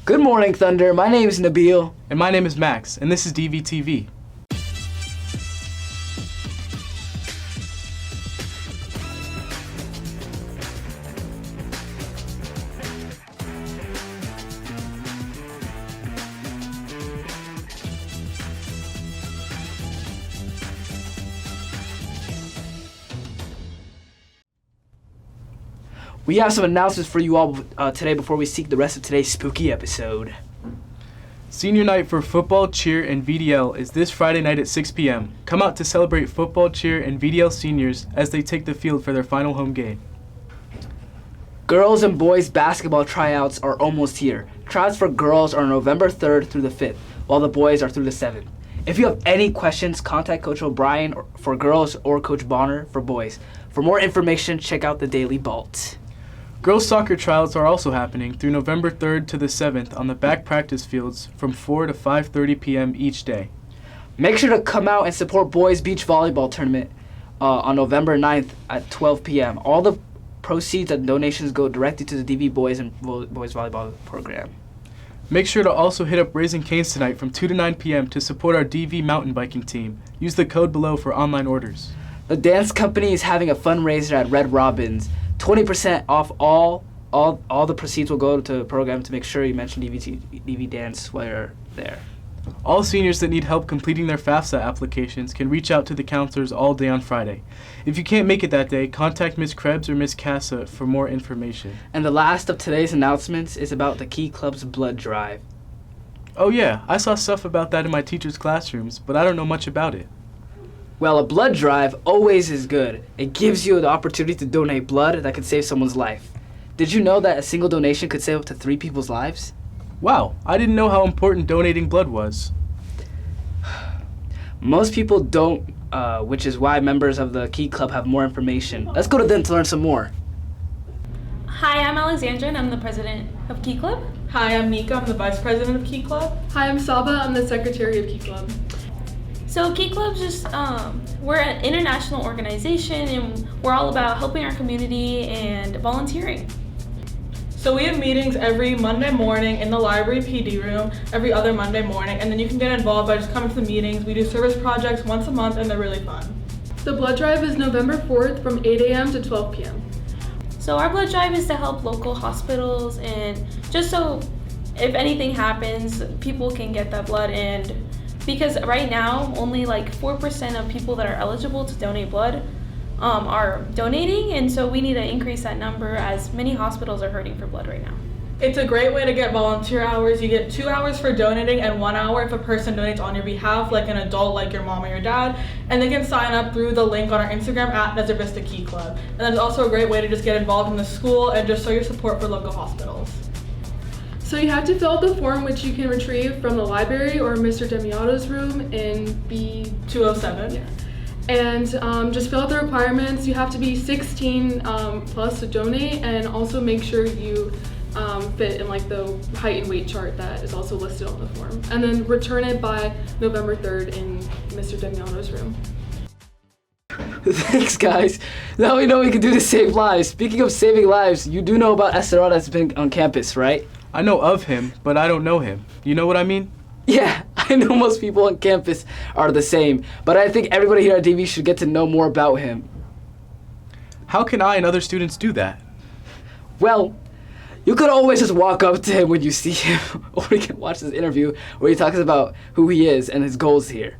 Good morning, Thunder. My name is Nabil. And my name is Max, and this is DVTV. We have some announcements for you all today before we seek the rest of today's spooky episode. Senior night for football, cheer, and VDL is this Friday night at 6 p.m. Come out to celebrate football, cheer, and VDL seniors as they take the field for their final home game. Girls and boys basketball tryouts are almost here. Tryouts for girls are November 3rd through the 5th, while the boys are through the 7th. If you have any questions, contact Coach O'Brien for girls or Coach Bonner for boys. For more information, check out the Daily Bolt. Girls soccer tryouts are also happening through November 3rd to the 7th on the back practice fields from 4 to 5:30 p.m. each day. Make sure to come out and support boys beach volleyball tournament on November 9th at 12 p.m. All the proceeds and donations go directly to the DV boys and boys volleyball program. Make sure to also hit up Raising Cane's tonight from 2 to 9 p.m. to support our DV mountain biking team. Use the code below for online orders. The dance company is having a fundraiser at Red Robin's. 20% off all the proceeds will go to the program. To make sure you mention DV Dance while you're there. All seniors that need help completing their FAFSA applications can reach out to the counselors all day on Friday. If you can't make it that day, contact Ms. Krebs or Ms. Casa for more information. And the last of today's announcements is about the Key Club's blood drive. Oh yeah, I saw stuff about that in my teachers' classrooms, but I don't know much about it. Well, a blood drive always is good. It gives you the opportunity to donate blood that could save someone's life. Did you know that a single donation could save up to 3 people's lives? Wow, I didn't know how important donating blood was. Most people don't, which is why members of the Key Club have more information. Let's go to them to learn some more. Hi, I'm Alexandra and I'm the president of Key Club. Hi, I'm Nika. I'm the vice president of Key Club. Hi, I'm Saba. I'm the secretary of Key Club. So Key Club's just, we're an international organization and we're all about helping our community and volunteering. So we have meetings every Monday morning in the library PD room, every other Monday morning, and then you can get involved by just coming to the meetings. We do service projects once a month and they're really fun. The blood drive is November 4th from 8 a.m. to 12 p.m. So our blood drive is to help local hospitals and just so if anything happens, people can get that blood. And because right now only like 4% of people that are eligible to donate blood are donating, and so we need to increase that number as many hospitals are hurting for blood right now. It's a great way to get volunteer hours. You get 2 hours for donating and 1 hour if a person donates on your behalf, like an adult, like your mom or your dad, and they can sign up through the link on our Instagram at Desert Vista Key Club. And that's also a great way to just get involved in the school and just show your support for local hospitals. So you have to fill out the form, which you can retrieve from the library or Mr. Demiato's room in B207. Yeah. And just fill out the requirements. You have to be 16 plus to donate, and also make sure you fit in like the height and weight chart that is also listed on the form. And then return it by November 3rd in Mr. Demiato's room. Thanks, guys. Now we know we can do to save lives. Speaking of saving lives, you do know about Estorado that's been on campus, right? I know of him, but I don't know him. You know what I mean? Yeah, I know most people on campus are the same, but I think everybody here at DV should get to know more about him. How can I and other students do that? Well, you could always just walk up to him when you see him, or you can watch this interview where he talks about who he is and his goals here.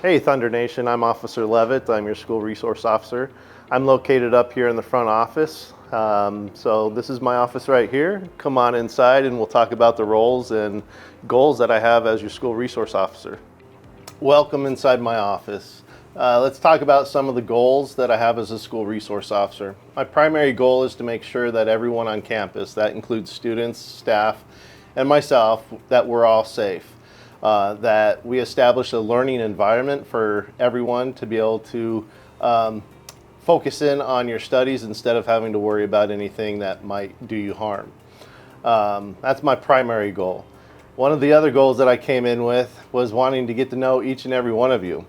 Hey Thunder Nation, I'm Officer Levitt. I'm your school resource officer. I'm located up here in the front office. So this is my office right here. Come on inside and we'll talk about the roles and goals that I have as your school resource officer. Welcome inside my office. Let's talk about some of the goals that I have as a school resource officer. My primary goal is to make sure that everyone on campus, that includes students, staff, and myself, that we're all safe. That we establish a learning environment for everyone to be able to focus in on your studies instead of having to worry about anything that might do you harm. That's my primary goal. One of the other goals that I came in with was wanting to get to know each and every one of you.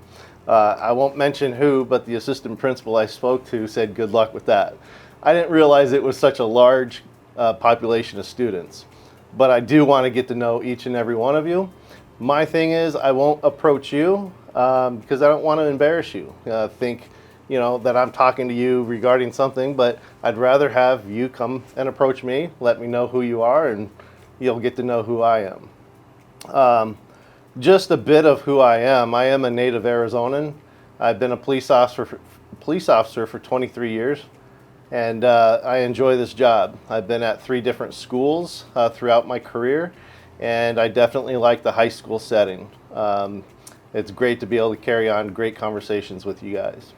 I won't mention who, but the assistant principal I spoke to said good luck with that. I didn't realize it was such a large population of students. But I do want to get to know each and every one of you. My thing is, I won't approach you because I don't want to embarrass you. Think, that I'm talking to you regarding something, but I'd rather have you come and approach me, let me know who you are, and you'll get to know who I am. Just a bit of who I am. I am a native Arizonan. I've been a police officer for 23 years, and I enjoy this job. I've been at 3 different schools throughout my career, and I definitely like the high school setting. It's great to be able to carry on great conversations with you guys.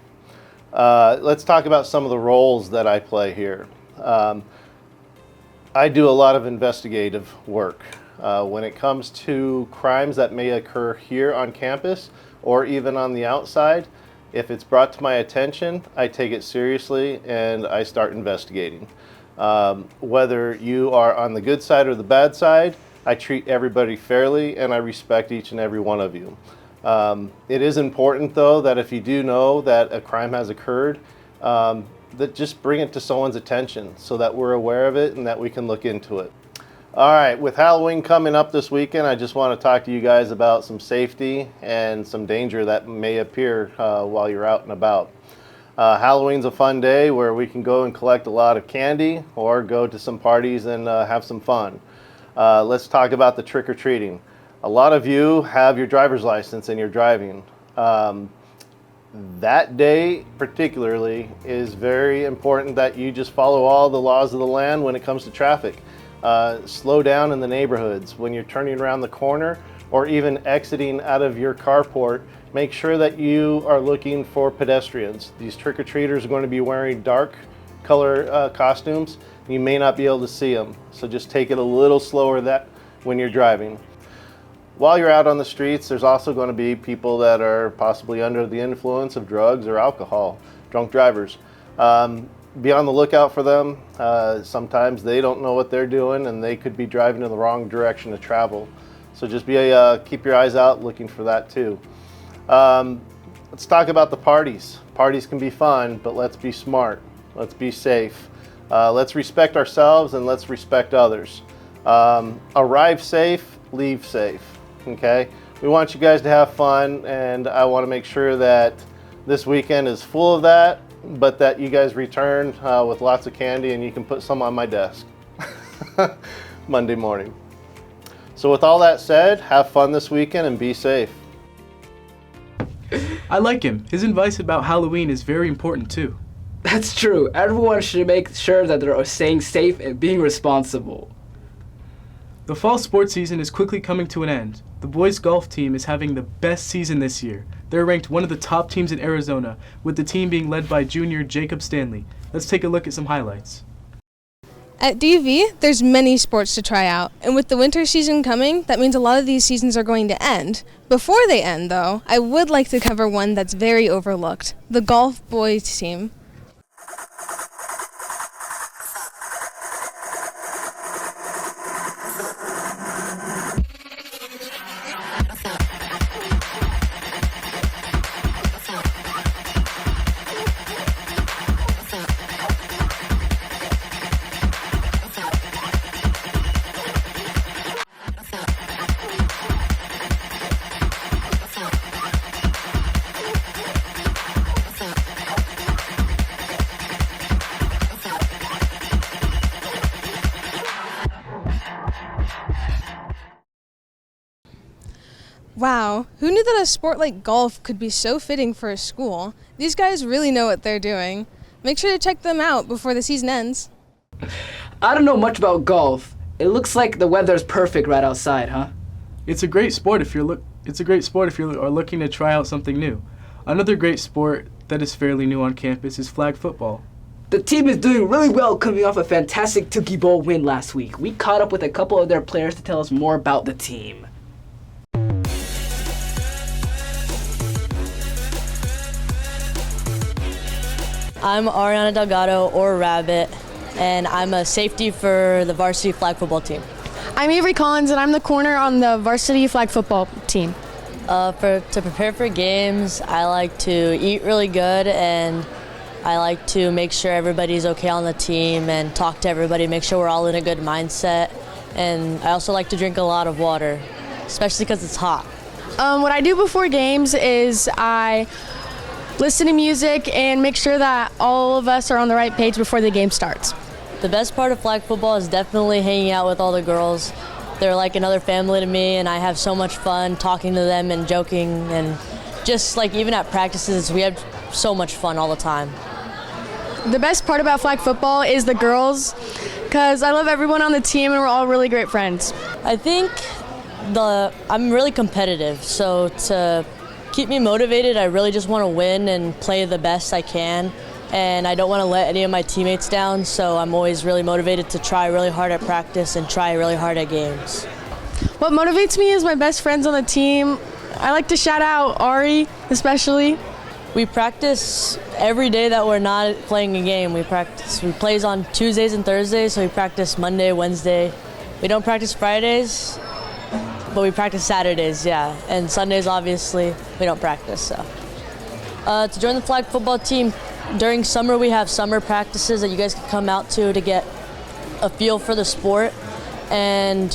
Let's talk about some of the roles that I play here. I do a lot of investigative work. When it comes to crimes that may occur here on campus or even on the outside, if it's brought to my attention, I take it seriously and I start investigating. Whether you are on the good side or the bad side, I treat everybody fairly and I respect each and every one of you. It is important though that if you do know that a crime has occurred, that just bring it to someone's attention so that we're aware of it and that we can look into it. All right, with Halloween coming up this weekend, I just want to talk to you guys about some safety and some danger that may appear while you're out and about. Halloween's a fun day where we can go and collect a lot of candy or go to some parties and have some fun. Let's talk about the trick-or-treating. A lot of you have your driver's license and you're driving. That day particularly is very important that you just follow all the laws of the land when it comes to traffic. Slow down in the neighborhoods. When you're turning around the corner or even exiting out of your carport, make sure that you are looking for pedestrians. These trick-or-treaters are going to be wearing dark color costumes. You may not be able to see them, so just take it a little slower when you're driving. While you're out on the streets, there's also going to be people that are possibly under the influence of drugs or alcohol, drunk drivers. Be on the lookout for them. Sometimes they don't know what they're doing and they could be driving in the wrong direction to travel. So just keep your eyes out looking for that too. Let's talk about the parties. Parties can be fun, but let's be smart. Let's be safe. Let's respect ourselves and let's respect others. Arrive safe, leave safe. Okay? We want you guys to have fun, and I want to make sure that this weekend is full of that, but that you guys return with lots of candy and you can put some on my desk Monday morning. So with all that said, have fun this weekend and be safe. I like him. His advice about Halloween is very important too. That's true. Everyone should make sure that they're staying safe and being responsible. The fall sports season is quickly coming to an end. The boys golf team is having the best season this year. They're ranked one of the top teams in Arizona, with the team being led by junior Jacob Stanley. Let's take a look at some highlights. At DV, there's many sports to try out, and with the winter season coming, that means a lot of these seasons are going to end. Before they end, though, I would like to cover one that's very overlooked, the golf boys team. Wow, who knew that a sport like golf could be so fitting for a school? These guys really know what they're doing. Make sure to check them out before the season ends. I don't know much about golf. It looks like the weather's perfect right outside, huh? It's a great sport if you're looking to try out something new. Another great sport that is fairly new on campus is flag football. The team is doing really well coming off a fantastic Tookie Bowl win last week. We caught up with a couple of their players to tell us more about the team. I'm Ariana Delgado, or Rabbit, and I'm a safety for the varsity flag football team. I'm Avery Collins, and I'm the corner on the varsity flag football team. To prepare for games, I like to eat really good and I like to make sure everybody's okay on the team and talk to everybody, make sure we're all in a good mindset. And I also like to drink a lot of water, especially because it's hot. What I do before games is I listen to music and make sure that all of us are on the right page before the game starts. The best part of flag football is definitely hanging out with all the girls. They're like another family to me, and I have so much fun talking to them and joking, and just like even at practices, we have so much fun all the time. The best part about flag football is the girls, because I love everyone on the team and we're all really great friends. I think I'm really competitive, so to keep me motivated, I really just want to win and play the best I can, and I don't want to let any of my teammates down, so I'm always really motivated to try really hard at practice and try really hard at games. What motivates me is my best friends on the team. I like to shout out Ari, especially. We practice every day that we're not playing a game. We plays on Tuesdays and Thursdays, so we practice Monday, Wednesday. We don't practice Fridays, but we practice Saturdays, yeah. And Sundays, obviously, we don't practice, so. To join the flag football team, during summer we have summer practices that you guys can come out to get a feel for the sport. And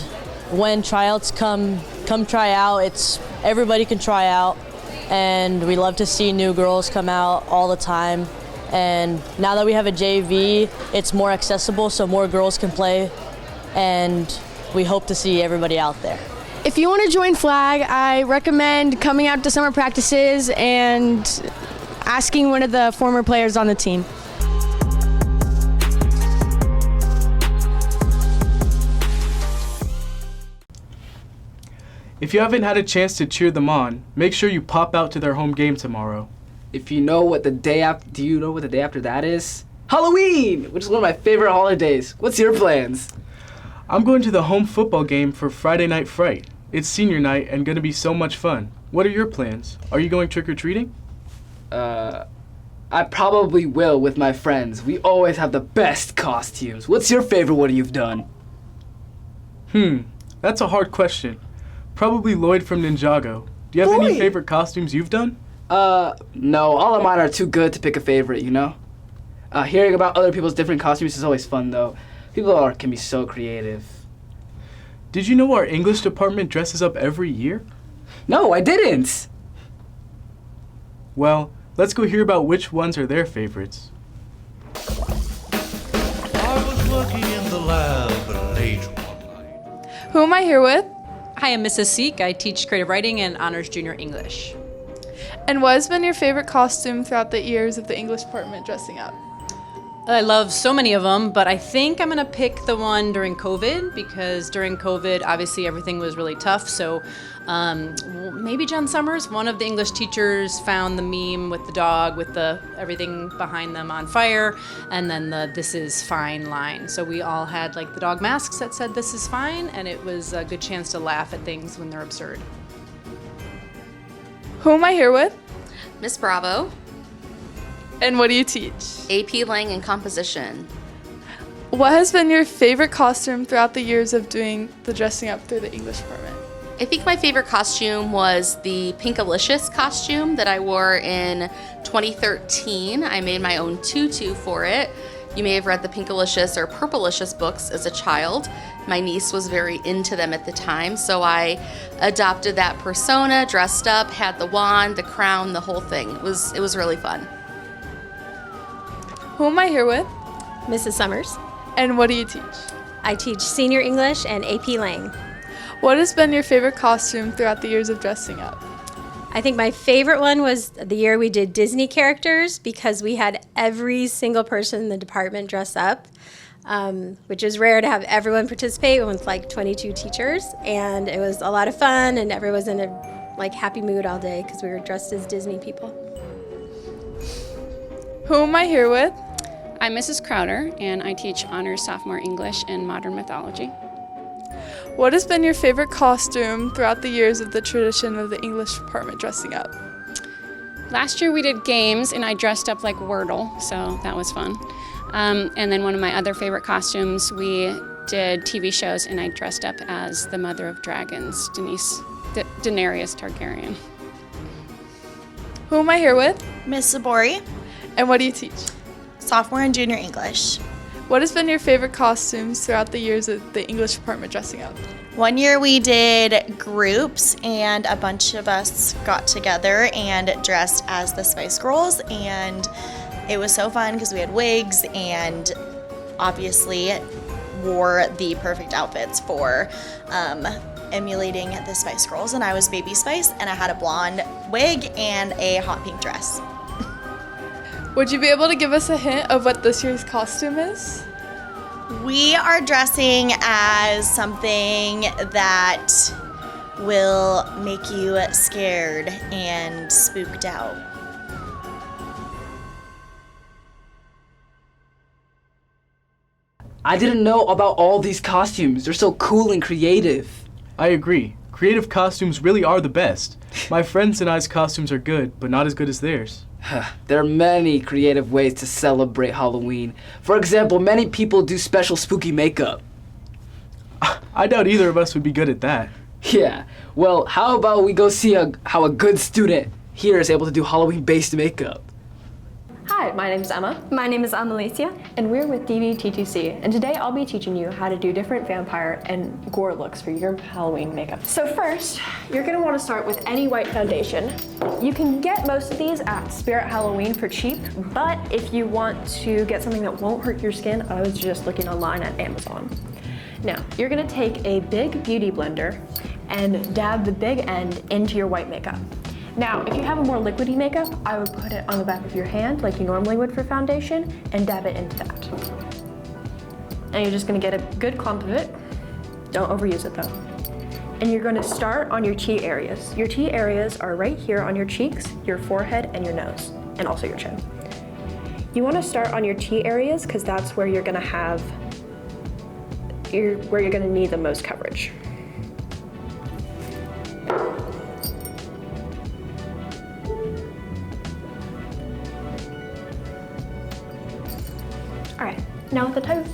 when tryouts come try out, everybody can try out. And we love to see new girls come out all the time. And now that we have a JV, it's more accessible, so more girls can play. And we hope to see everybody out there. If you want to join flag, I recommend coming out to summer practices and asking one of the former players on the team. If you haven't had a chance to cheer them on, make sure you pop out to their home game tomorrow. If you know what the day after, do you know what the day after that is? Halloween, which is one of my favorite holidays. What's your plans? I'm going to the home football game for Friday Night Fright. It's senior night and gonna be so much fun. What are your plans? Are you going trick-or-treating? I probably will with my friends. We always have the best costumes. What's your favorite one you've done? That's a hard question. Probably Lloyd from Ninjago. Do you have any favorite costumes you've done? No. All of mine are too good to pick a favorite, you know? Hearing about other people's different costumes is always fun, though. People can be so creative. Did you know our English department dresses up every year? No, I didn't! Well, let's go hear about which ones are their favorites. I was working in the lab late one night. Who am I here with? Hi, I'm Mrs. Seek. I teach creative writing and honors junior English. And what has been your favorite costume throughout the years of the English department dressing up? I love so many of them, but I think I'm going to pick the one during COVID, because during COVID, obviously everything was really tough. So maybe Jen Summers, one of the English teachers, found the meme with the dog with the everything behind them on fire, and then the "This is fine" line. So we all had like the dog masks that said "This is fine," and it was a good chance to laugh at things when they're absurd. Who am I here with? Miss Bravo. And what do you teach? AP Lang and Composition. What has been your favorite costume throughout the years of doing the dressing up through the English department? I think my favorite costume was the Pinkalicious costume that I wore in 2013. I made my own tutu for it. You may have read the Pinkalicious or Purplicious books as a child. My niece was very into them at the time, so I adopted that persona, dressed up, had the wand, the crown, the whole thing. It was really fun. Who am I here with? Mrs. Summers. And what do you teach? I teach senior English and AP Lang. What has been your favorite costume throughout the years of dressing up? I think my favorite one was the year we did Disney characters, because we had every single person in the department dress up, which is rare to have everyone participate with like 22 teachers. And it was a lot of fun, and everyone was in a happy mood all day because we were dressed as Disney people. Who am I here with? I'm Mrs. Crowder, and I teach honors sophomore English and modern mythology. What has been your favorite costume throughout the years of the tradition of the English department dressing up? Last year we did games, and I dressed up like Wordle, so that was fun. And then one of my other favorite costumes, we did TV shows, and I dressed up as the mother of dragons, Daenerys Targaryen. Who am I here with? Miss Sabori. And what do you teach? sophomore and junior English. What has been your favorite costumes throughout the years of the English department dressing up? One year we did groups and a bunch of us got together and dressed as the Spice Girls, and it was so fun because we had wigs and obviously wore the perfect outfits for emulating the Spice Girls. And I was Baby Spice and I had a blonde wig and a hot pink dress. Would you be able to give us a hint of what this year's costume is? We are dressing as something that will make you scared and spooked out. I didn't know about all these costumes. They're so cool and creative. I agree. Creative costumes really are the best. My friends and I's costumes are good, but not as good as theirs. There are many creative ways to celebrate Halloween. For example, many people do special spooky makeup. I doubt either of us would be good at that. Yeah, well, how about we go see how a good student here is able to do Halloween-based makeup? Hi, my name is Emma. My name is Annalicia. And we're with DVTV, and today I'll be teaching you how to do different vampire and gore looks for your Halloween makeup. So first, you're gonna wanna start with any white foundation. You can get most of these at Spirit Halloween for cheap, but if you want to get something that won't hurt your skin, I was just looking online at Amazon. Now, you're gonna take a big beauty blender and dab the big end into your white makeup. Now, if you have a more liquidy makeup, I would put it on the back of your hand like you normally would for foundation and dab it into that. And you're just gonna get a good clump of it. Don't overuse it though. And you're gonna start on your T areas. Your T areas are right here on your cheeks, your forehead, and your nose, and also your chin. You wanna start on your T areas because that's where you're gonna have, where you're gonna need the most coverage. Alright, now with the type of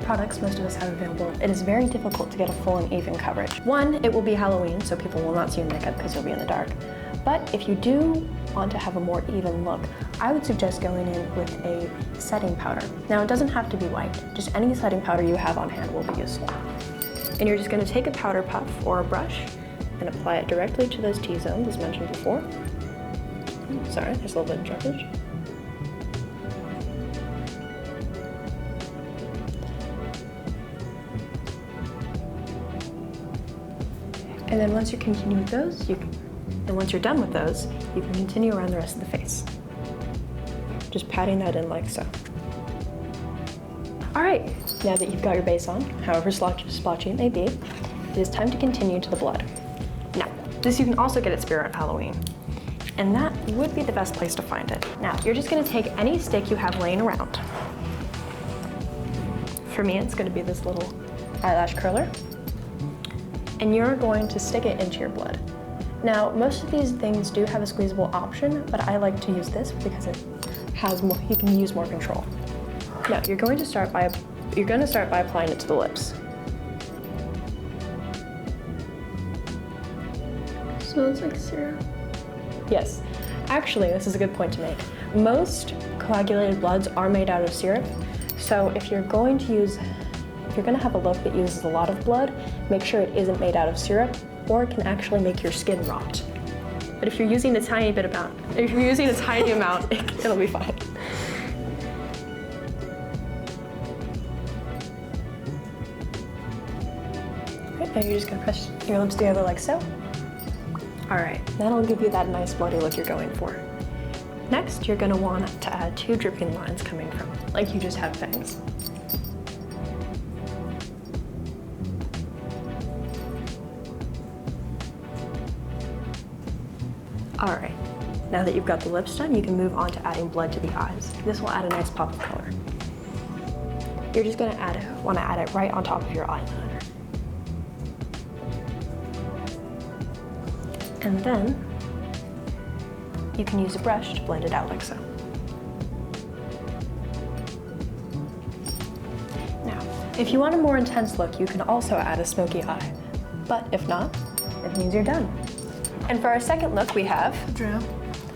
products most of us have available, it is very difficult to get a full and even coverage. One, it will be Halloween, so people will not see your makeup because you'll be in the dark. But if you do want to have a more even look, I would suggest going in with a setting powder. Now it doesn't have to be white, just any setting powder you have on hand will be useful. And you're just going to take a powder puff or a brush and apply it directly to those T-zones as mentioned before. Sorry, there's a little bit of droppage. And then once you continue with those, once you're done with those, you can continue around the rest of the face. Just patting that in like so. All right, now that you've got your base on, however splotchy it may be, it is time to continue to the blood. Now, this you can also get at Spirit Halloween, and that would be the best place to find it. Now, you're just gonna take any stick you have laying around. For me, it's gonna be this little eyelash curler. And you're going to stick it into your blood. Now, most of these things do have a squeezable option, but I like to use this because it has more, you can use more control. Now, you're going to start by applying it to the lips. Smells like syrup. Yes, actually, this is a good point to make. Most coagulated bloods are made out of syrup, so if you're going to have a look that uses a lot of blood, make sure it isn't made out of syrup, or it can actually make your skin rot. But if you're using a tiny amount, it'll be fine. Right, now you're just gonna press your lips together like so. All right, that'll give you that nice bloody look you're going for. Next, you're gonna want to add 2 dripping lines coming from, like you just have fangs. All right, now that you've got the lips done, you can move on to adding blood to the eyes. This will add a nice pop of color. You're just gonna wanna add it right on top of your eyeliner. And then, you can use a brush to blend it out like so. Now, if you want a more intense look, you can also add a smoky eye. But if not, it means you're done. And for our second look, we have Drill.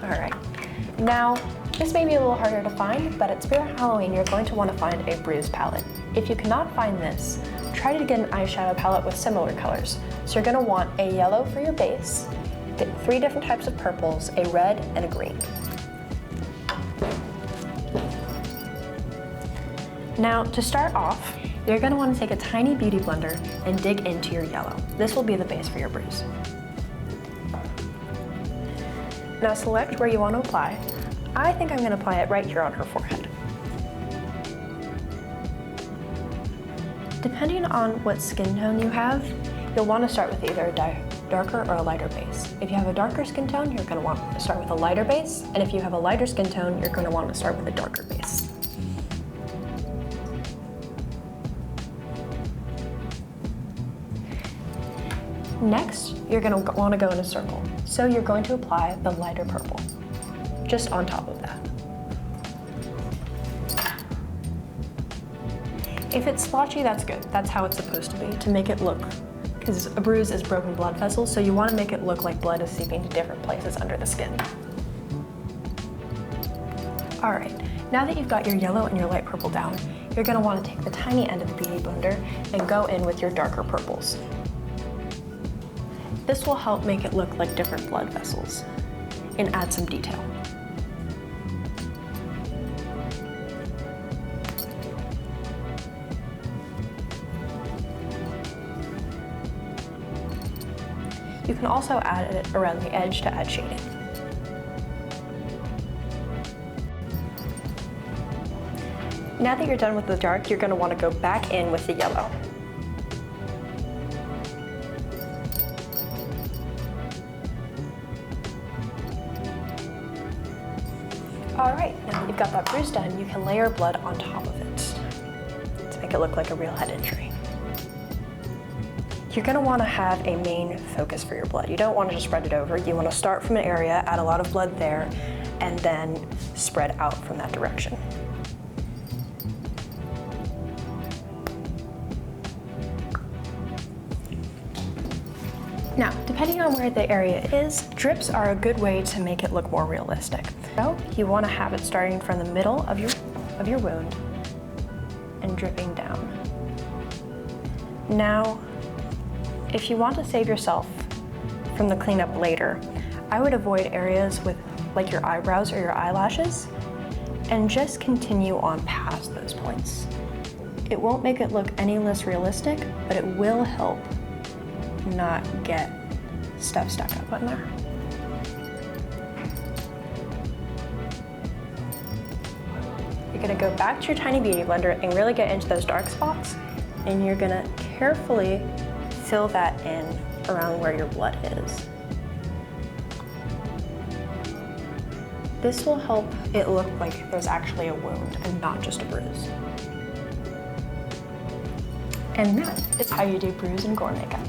All right. Now, This may be a little harder to find, but at Spirit Halloween, you're going to want to find a bruise palette. If you cannot find this, try to get an eyeshadow palette with similar colors. So you're going to want a yellow for your base, get 3 different types of purples, a red and a green. Now, to start off, you're going to want to take a tiny beauty blender and dig into your yellow. This will be the base for your bruise. Now select where you want to apply. I think I'm going to apply it right here on her forehead. Depending on what skin tone you have, you'll want to start with either a darker or a lighter base. If you have a darker skin tone, you're going to want to start with a lighter base, and if you have a lighter skin tone, you're going to want to start with a darker base. Next, you're going to want to go in a circle. So you're going to apply the lighter purple, just on top of that. If it's splotchy, that's good. That's how it's supposed to be, to make it look, because a bruise is broken blood vessels, so you want to make it look like blood is seeping to different places under the skin. All right, now that you've got your yellow and your light purple down, you're going to want to take the tiny end of the beauty blender and go in with your darker purples. This will help make it look like different blood vessels and add some detail. You can also add it around the edge to add shading. Now that you're done with the dark, you're going to want to go back in with the yellow. All right, now that you've got that bruise done, you can layer blood on top of it to make it look like a real head injury. You're gonna wanna have a main focus for your blood. You don't wanna just spread it over. You wanna start from an area, add a lot of blood there, and then spread out from that direction. Now, depending on where the area is, drips are a good way to make it look more realistic. So you want to have it starting from the middle of your wound and dripping down. Now, if you want to save yourself from the cleanup later, I would avoid areas with like your eyebrows or your eyelashes and just continue on past those points. It won't make it look any less realistic, but it will help not get stuff stuck up in there. You're gonna go back to your tiny beauty blender and really get into those dark spots, and you're gonna carefully fill that in around where your blood is. This will help it look like there's actually a wound and not just a bruise. And that is how you do bruise and gore makeup.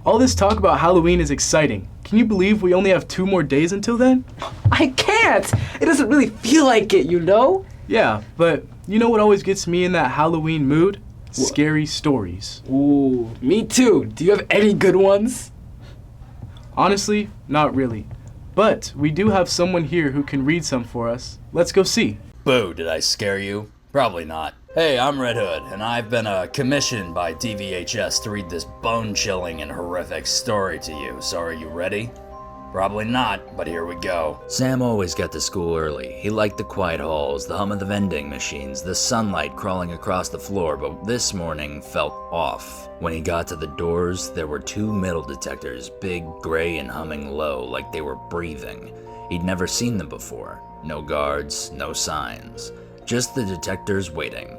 All this talk about Halloween is exciting. Can you believe we only have 2 more days until then? I can't! It doesn't really feel like it, you know? Yeah, but you know what always gets me in that Halloween mood? Scary stories. Ooh, me too. Do you have any good ones? Honestly, not really. But we do have someone here who can read some for us. Let's go see. Boo, did I scare you? Probably not. Hey, I'm Red Hood, and I've been commissioned by DVHS to read this bone-chilling and horrific story to you. So are you ready? Probably not, but here we go. Sam always got to school early. He liked the quiet halls, the hum of the vending machines, the sunlight crawling across the floor, but this morning felt off. When he got to the doors, there were 2 metal detectors, big, gray, and humming low like they were breathing. He'd never seen them before. No guards, no signs. Just the detectors waiting.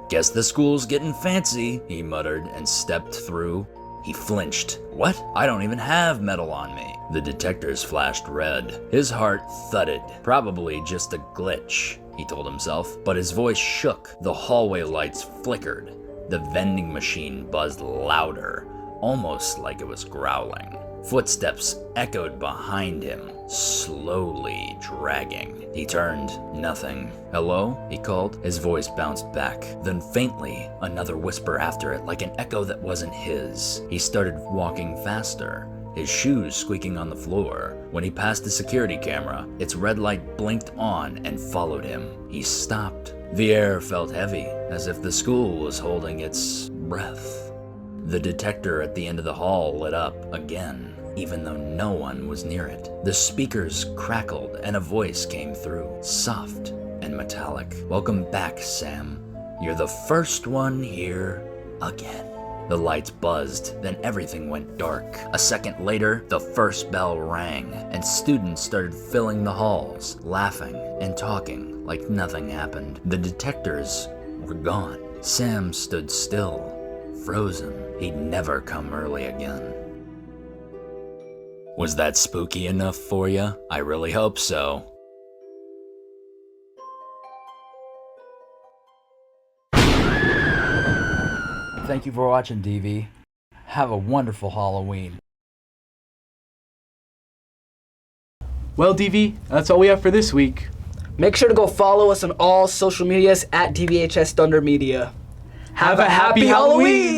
Guess the school's getting fancy, he muttered and stepped through. He flinched. What? I don't even have metal on me. The detectors flashed red. His heart thudded. Probably just a glitch, he told himself, but his voice shook. The hallway lights flickered. The vending machine buzzed louder, almost like it was growling. Footsteps echoed behind him, slowly dragging. He turned. Nothing. Hello? He called. His voice bounced back. Then faintly, another whisper after it, like an echo that wasn't his. He started walking faster. his shoes squeaking on the floor. When he passed the security camera, its red light blinked on and followed him. He stopped. The air felt heavy, as if the school was holding its breath. The detector at the end of the hall lit up again, even though no one was near it. The speakers crackled and a voice came through, soft and metallic. "Welcome back, Sam. You're the first one here again." The lights buzzed, then everything went dark. A second later, the first bell rang, and students started filling the halls, laughing and talking like nothing happened. The detectors were gone. Sam stood still, frozen. He'd never come early again. Was that spooky enough for you? I really hope so. Thank you for watching, DV. Have a wonderful Halloween. Well, DV, that's all we have for this week. Make sure to go follow us on all social medias at DVHS Thunder Media. Have a happy Halloween!